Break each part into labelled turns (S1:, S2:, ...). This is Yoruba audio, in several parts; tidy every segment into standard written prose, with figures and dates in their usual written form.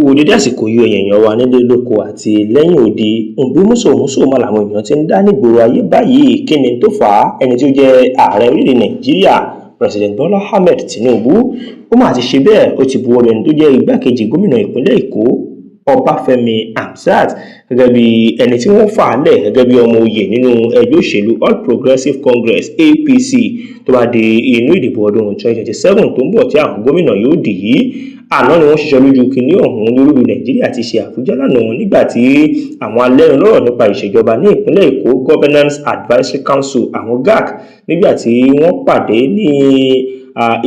S1: kú dédé àsìkò yìí èèyàn wa nílé lóko àti lẹ́yìn òde ògbómùsòmùsò mọ́ làwọn èèyàn ti ń dá nígboro ayé báyìí kí ni tó fà á ẹni tí ó jẹ́ ààrẹ orílẹ̀ Nàìjíríà President Bola Ahmed Tinubu ó máa ti ṣe bẹ́ẹ̀ ó ti buwọ́lu ẹni tó jẹ́ igbákejì gómìnà ìpínlẹ̀ Èkó Ọbáfẹ́mi Hamzat gẹ́gẹ́ bí ẹni tí wọ́n fà á lẹ̀ gẹ́gẹ́ bí ọmọ oyè nínú ẹgbẹ́ òṣèlú All Progressives Congress APC tó bá di inú ìdìbò ọdún 2027 tó ń bọ̀ tí àwọn gómìnà yóò dì í. Àná ni wọ́n ṣiṣẹ́ lójú kìíní ọ̀hún lórílẹ̀ Nàìjíríà ti ṣe Àbújá lánàá nígbà tí àwọn alẹ́nulọ́rọ̀ nípa ìṣèjọba ní ìpínlẹ̀ Èkó Governance Advisory Council àwọn GAC nígbà tí wọ́n pàdé ní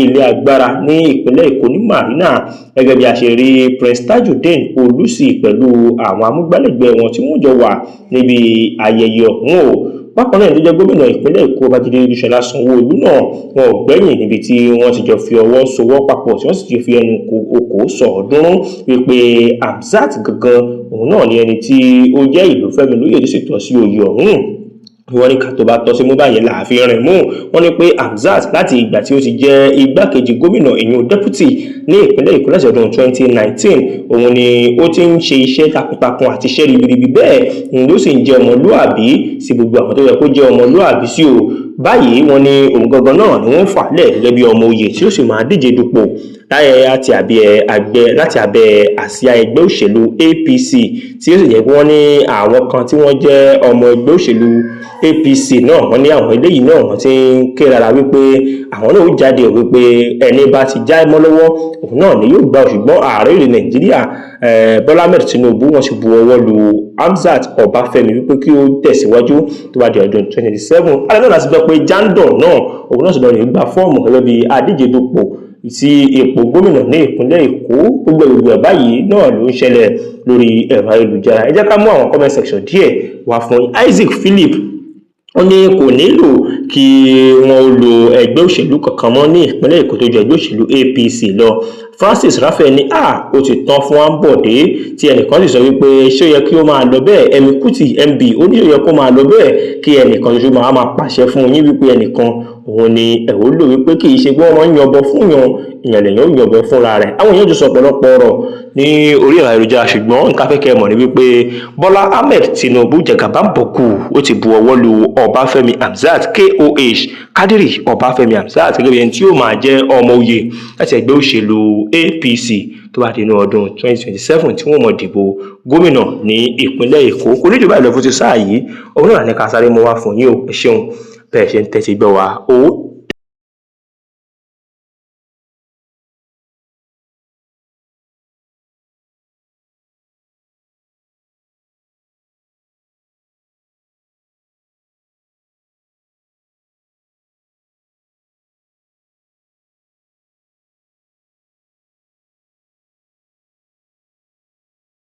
S1: ilé agbára ní ìpínlẹ̀ Èkó ní Marina gẹ́gẹ́ bí a ṣe rí Prince Tajudeen Olùsì pẹ̀lú àwọn amúgbálẹ́gbẹ̀ẹ́ wọn tí wọ́n jọ wà níbi ayẹyẹ ọ̀hún o. Bákan náà ló jẹ́ gómìnà ìpínlẹ̀ Èkó Babájídé Olúṣọlá Sanwó-Olú náà wọn ò gbẹ́yìn níbi tí wọ́n ti jọ fi ọwọ́ sowọ́ papọ̀ tí wọ́n sì ti fi ẹnu kò sọ̀ọ́dúnrún wípé Hamzat gangan òun náà ni ẹni tí ó jẹ́ ìlú fẹ́mi lóyè tó sì tọ́ sí oyè ọ̀hún. Wọ́n ní ká tó bá tọ́ sí mú báyìí láàfin rẹ̀ mú. Wọ́n ní pé Hamzat láti ìgbà tí ó ti jẹ́ igbákejì gómìnà ìyún deputy ní ìpínlẹ̀ Èkó láti ọdún 2019 òun ni ó ti ń ṣe iṣẹ́ takuntakun àti iṣẹ́ ribiribi bẹ́ẹ̀ ló sì ń jẹ́ ọmọlúàbí sí gbogbo àwọn tó yẹ kó jẹ́ ọmọlúàbí sí o. Báyìí wọ́n ní òun gangan náà ni wọ́n fà lẹ̀ gẹ́gẹ́ bí ọmọ oyè tí ó sì máa díje dupò láti abẹ́ àsíá ẹgbẹ́ òṣèlú APC tí ó sì jẹ́ pé wọ́n ní àwọn kan tí wọ́n jẹ́ ọmọ ẹgbẹ́ òṣèlú APC náà wọ́n ní àwọn eléyìí náà wọ́n ti ń ké rárá wípé àwọn náà ó jáde wípé ẹni bá ti já mọ́ lọ́wọ́ òun náà ni yóò gbà ṣùgbọ́n ààrẹ ilẹ̀ Nàìjíríà Bola Ahmed Tinubu wọ́n sì bu ọwọ́ lu Hamzat Ọbáfẹ́mi wípé kí ó tẹ̀síwájú tó bá di ọdún 2027. alẹ́ náà láti gbọ́ pé Jandor náà òun náà sì lọ rè gba fọ́ọ̀mù gẹ́gẹ́ bí adíje dupò sí ipò gómìnà ní ìpínlẹ̀ Èkó. gbogbo ẹ̀ báyìí náà ló ń ṣẹlẹ̀ lórí ẹ̀rọ ayélujára. Ẹ jẹ́ ká mú àwọn comment section díẹ̀ wá fún Isaac Philip. Ó ní kò nílò kí wọ́n lo ẹgbẹ́ òṣèlú kankan mọ́ ní ìpínlẹ̀ Èkó tó jẹ́ ẹgbẹ́ òṣèlú APC lọ. Francis Raphael ní ó ti tán fún Ambode tí ẹnìkan sì sọ wípé ṣé ó yẹ kí ó máa lọ bẹ́ẹ̀. Emi Kuti MB ó ní ó yẹ kó máa lọ bẹ́ẹ̀ kí ẹnìkan ṣoṣo máa pàṣẹ fún yín wípé ẹnìkan òun ni ẹ̀wọ́ lò wípé kì í ṣe pé wọ́n ń yọbọ fún ìyàn lèyàn ó yọbọ fúnra rẹ̀. Àwọn èèyàn jọ sọ ọ̀pọ̀lọpọ̀ ọ̀rọ̀ ní orí ẹ̀rọ ayélujára ṣùgbọ́n nǹkan afẹ́kẹ́ mọ̀ ní wípé Bola Ahmed Tinubu jẹgàbámbọ̀kù ó ti bu ọwọ́ lu Ọbáfẹ́mi Hamzat KOH Kadiri Ọbáfẹ́mi Hamzat gẹ́gẹ́ bí ẹni tí ó máa jẹ́ ọmọ oyè láti ẹgbẹ́ òṣèlú APC tó bá dínú ọdún 2027 tí wọ́n mọ̀ dìbò gómìnà ní ìpínlẹ̀ Èkó. Kò ní jù báyìí lọ fún ti sáà yìí òun náà ní ká sáré mọ́ wá fún yín o. Ẹ ṣeun bẹ́ẹ̀ ṣe ń tẹ́tí gbọ́ wa.